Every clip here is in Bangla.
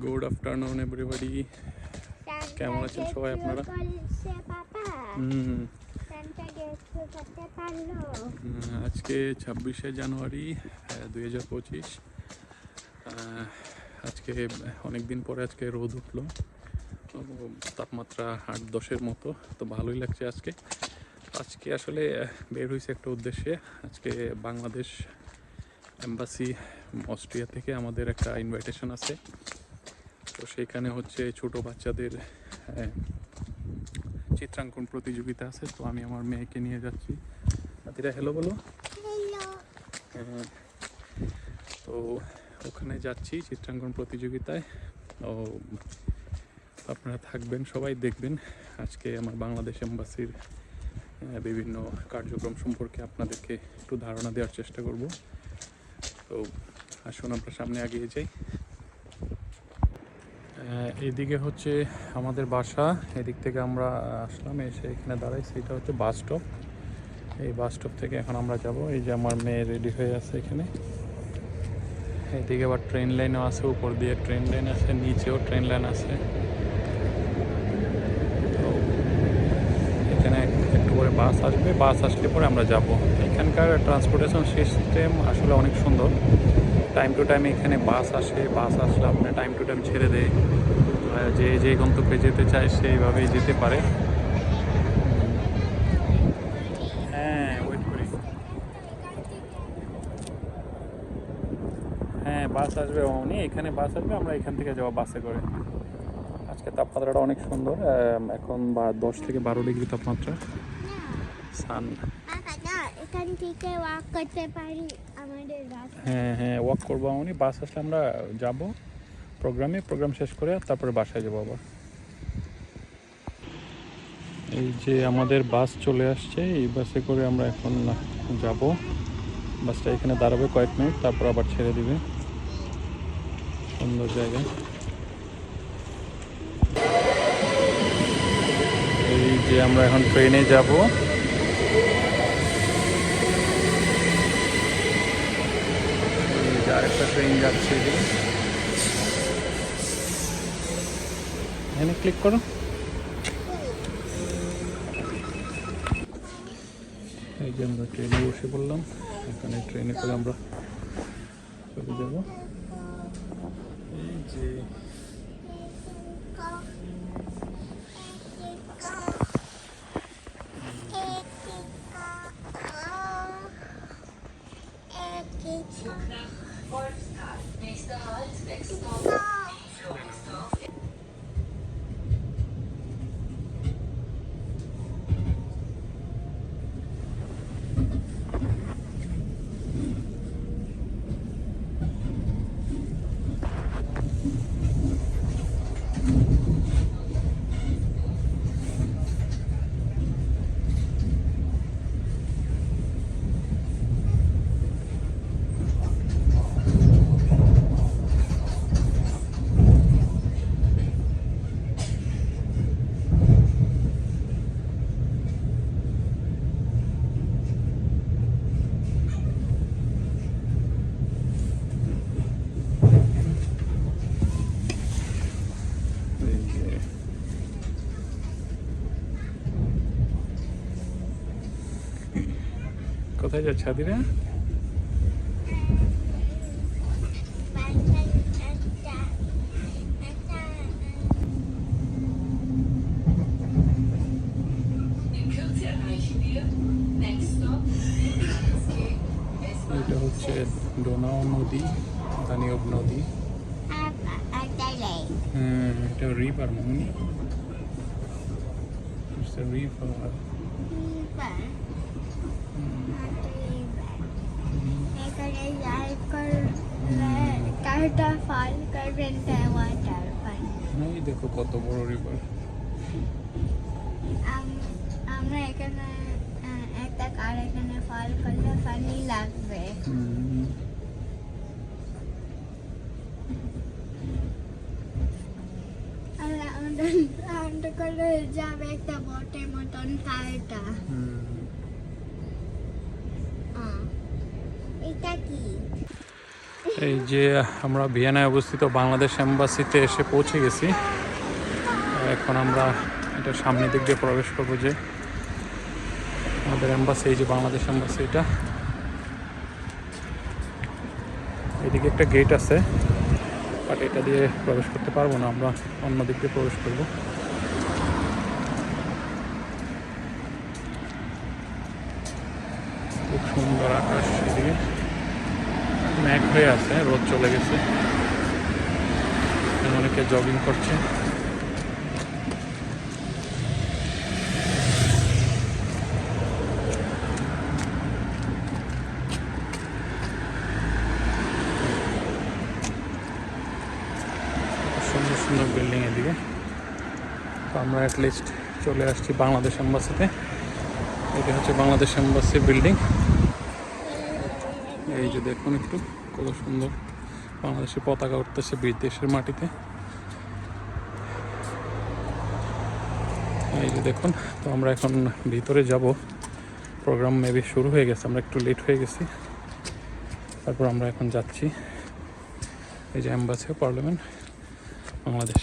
Good afternoon everybody. কেমন আছেন সবাই আপনারা? আজকে 26শে জানুয়ারি 2025। আজকে অনেক দিন পরে আজকে রোদ উঠলো, তাপমাত্রা 8-10-এর মতো, তো ভালোই লাগছে আজকে। আজকে আসলে বের হয়েছে একটা উদ্দেশ্যে। আজকে বাংলাদেশ এম্বাসি অস্ট্রিয়া থেকে আমাদের একটা ইনভাইটেশন আছে, তো সেখানে হচ্ছে ছোট বাচ্চাদের চিত্রাঙ্কন প্রতিযোগিতা আছে। তো আমি আমার মেয়েকে নিয়ে যাচ্ছি। আদিরা হ্যালো বলো। তো ওখানে যাচ্ছি চিত্রাঙ্কন প্রতিযোগিতায়। ও আপনারা থাকবেন, সবাই দেখবেন। আজকে আমার বাংলাদেশ এম্বাসির বিভিন্ন কার্যক্রম সম্পর্কে আপনাদেরকে একটু ধারণা দেওয়ার চেষ্টা করব। তো আসুন আমরা সামনে এগিয়ে যাই। এদিকে হচ্ছে আমাদের বাসা, এদিক থেকে আমরা আসলাম, এসে এখানে দাঁড়াইছি। এটা হচ্ছে বাস স্টপ। এই বাস স্টপ থেকে এখন আমরা যাব। এই যে আমার মেয়ে রেডি হয়ে আছে এখানে। এদিকে আবার ট্রেন লাইনও আছে, উপর দিয়ে ট্রেন লাইন আছে, নিচেও ট্রেন লাইন আছে। তো এখানে একটু করে বাস আসবে, বাস আসলে পরে আমরা যাব। এখানকার ট্রান্সপোর্টেশন সিস্টেম আসলে অনেক সুন্দর। টাইম টু টাইম এখানে বাস আসে, বাস আসলে আপনার টাইম টু টাইম ছেড়ে দেয়। যে গন্তব্যে যেতে চায় সেইভাবেই যেতে পারে। হ্যাঁ, ওয়েট করি। হ্যাঁ, বাস আসবে অমনি, এখানে বাস আসবে, আমরা এখান থেকে যাবো বাসে করে। আজকে তাপমাত্রাটা অনেক সুন্দর, এখন 10 থেকে 12 ডিগ্রি তাপমাত্রা। সান এখান থেকে ওয়াক করতে পারি আমাদের রাস্তা। হ্যাঁ ওয়াক করবো অমনি। বাস আসলে আমরা যাব প্রোগ্রাম শেষ করে তারপরে বাসায় যাবো আবার। এই যে আমাদের বাস চলে আসছে, এই বাসে করে আমরা এখন যাব। বাসটা এখানে দাঁড়াবে কয়েক মিনিট, তারপর আবার ছেড়ে দিবে। সুন্দর জায়গা। এই যে আমরা এখন ট্রেনে যাব। এই যে আরেকটা ট্রেন যাচ্ছে, এখানে ক্লিক করো। এই যে আমরা ট্রেনে বসে পড়লাম, এখানে ট্রেনে করে আমরা চলে যাব। এই যে কোথায় যাচ্ছে আদিরা? এটা হচ্ছে ডোনাউ নদী, দানিউব নদী। এটা river Mamoni, it's a river. এই দেখো কত বড় রিভার। আমরা এখানে একটা কার এখানে ফল করলে পানি লাগবে। আমাদের করে যাবে একটা বটের মতন কারটা। এটা কি? এই যে আমরা ভিয়েনায় অবস্থিত বাংলাদেশ এম্বাসিতে এসে পৌঁছে গেছি। এখন আমরা এটা সামনের দিক দিয়ে প্রবেশ করবো, যে আমাদের এম্বাসি, এই যে বাংলাদেশ এম্বাসি, এটা এদিকে একটা গেট আছে, বাট এটা দিয়ে প্রবেশ করতে পারবো না, আমরা অন্য দিক দিয়ে প্রবেশ করবো। খুব সুন্দর আকাশ, এদিকে ম্যাঘ হয়ে আছে, রোদ চলে গেছে, অনেকে জগিং করছে। সুন্দর সুন্দর বিল্ডিং এদিকে। তো আমরা অ্যাটলিস্ট চলে আসছি বাংলাদেশ এম্বাসিতে। এটা হচ্ছে বাংলাদেশ এম্বাসি বিল্ডিং। এই যে দেখুন একটু কত সুন্দর বাংলাদেশের পতাকা উঠতেছে বিদেশের মাটিতে। এই যে দেখুন, তো আমরা এখন ভিতরে যাব। প্রোগ্রাম মেবি শুরু হয়ে গেছে, আমরা একটু লেট হয়ে গেছি, তারপর আমরা এখন যাচ্ছি। এই যে embassy of parliament Bangladesh.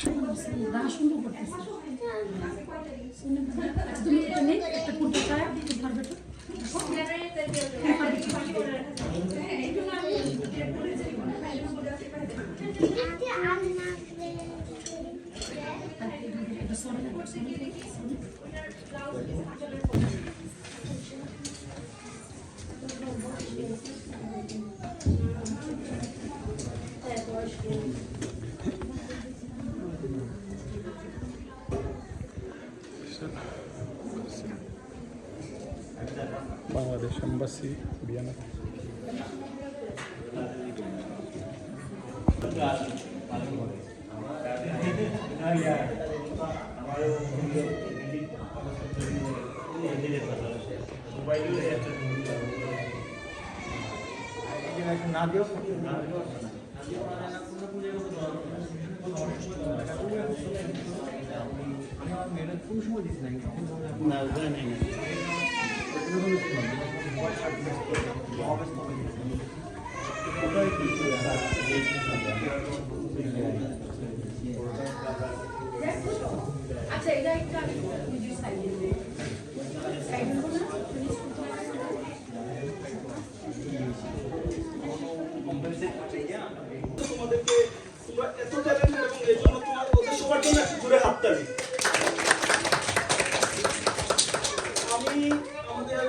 Bangladesh embassy Vienna. আচ্ছা এটা একটা তোমাদেরকে তোমরা এত ট্যালেন্ট এবং এই জন্য তোমাদের ওদের সবার জন্য একটু জোরে হাততালি। আমি আমাদের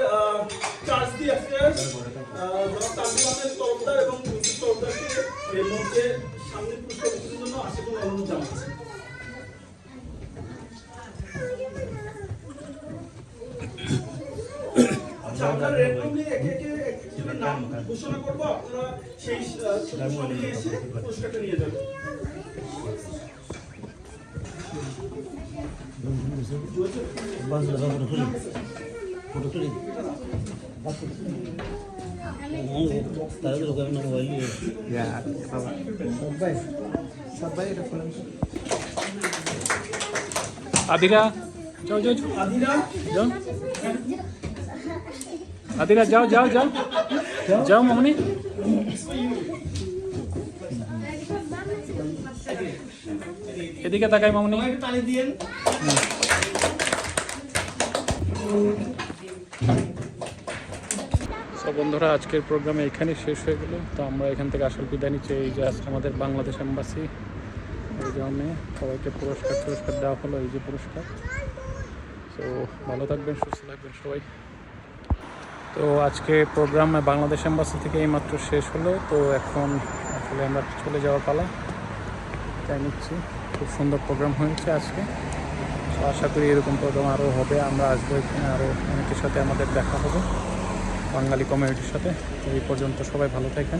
চার্জ দি অ্যাফেয়ার্স জনাব তানভীর আহমেদ তরফদার এবং মিসেস তরফদারকে এর মধ্যে সামনে পুরস্কার বিতরণের জন্য আশা করি অনুরোধ জানাচ্ছি। আচ্ছা, আমরা র্যান্ডমলি একে একে একজনের নাম ঘোষণা করবো, আপনারা সেই অনুযায়ী এসে পুরস্কারটা নিয়ে যাবেন। আদিরা যাও যাও যাও, আদিরা যাও আদিরা, যাও যাও যাও যাও মামনি। এদিকে তাকাই মামনি। তালি দিয়েন। সো বন্ধুরা, আজকের প্রোগ্রামে এখানেই শেষ হয়ে গেল। তো আমরা এখান থেকে আসল বিদায় নিচ্ছি। এই যে আজকে আমাদের বাংলাদেশ এম্বাসি, এই জন্যে সবাইকে পুরস্কার দেওয়া হলো, এই যে পুরস্কার। তো ভালো থাকবেন, সুস্থ থাকবেন সবাই। তো আজকে প্রোগ্রাম বাংলাদেশ এম্বাসি থেকে এইমাত্র শেষ হলো। তো এখন আসলে আমরা চলে যাওয়ার পালা, তাই নিচ্ছি। খুব সুন্দর প্রোগ্রাম হয়েছে আজকে। তো আশা করি এরকম প্রোগ্রাম আরও হবে, আমরা আসবো এখানে, আরও অনেকের সাথে আমাদের দেখা হবে, বাঙালি কমিউনিটির সাথে। তো এই পর্যন্ত সবাই ভালো থাকেন।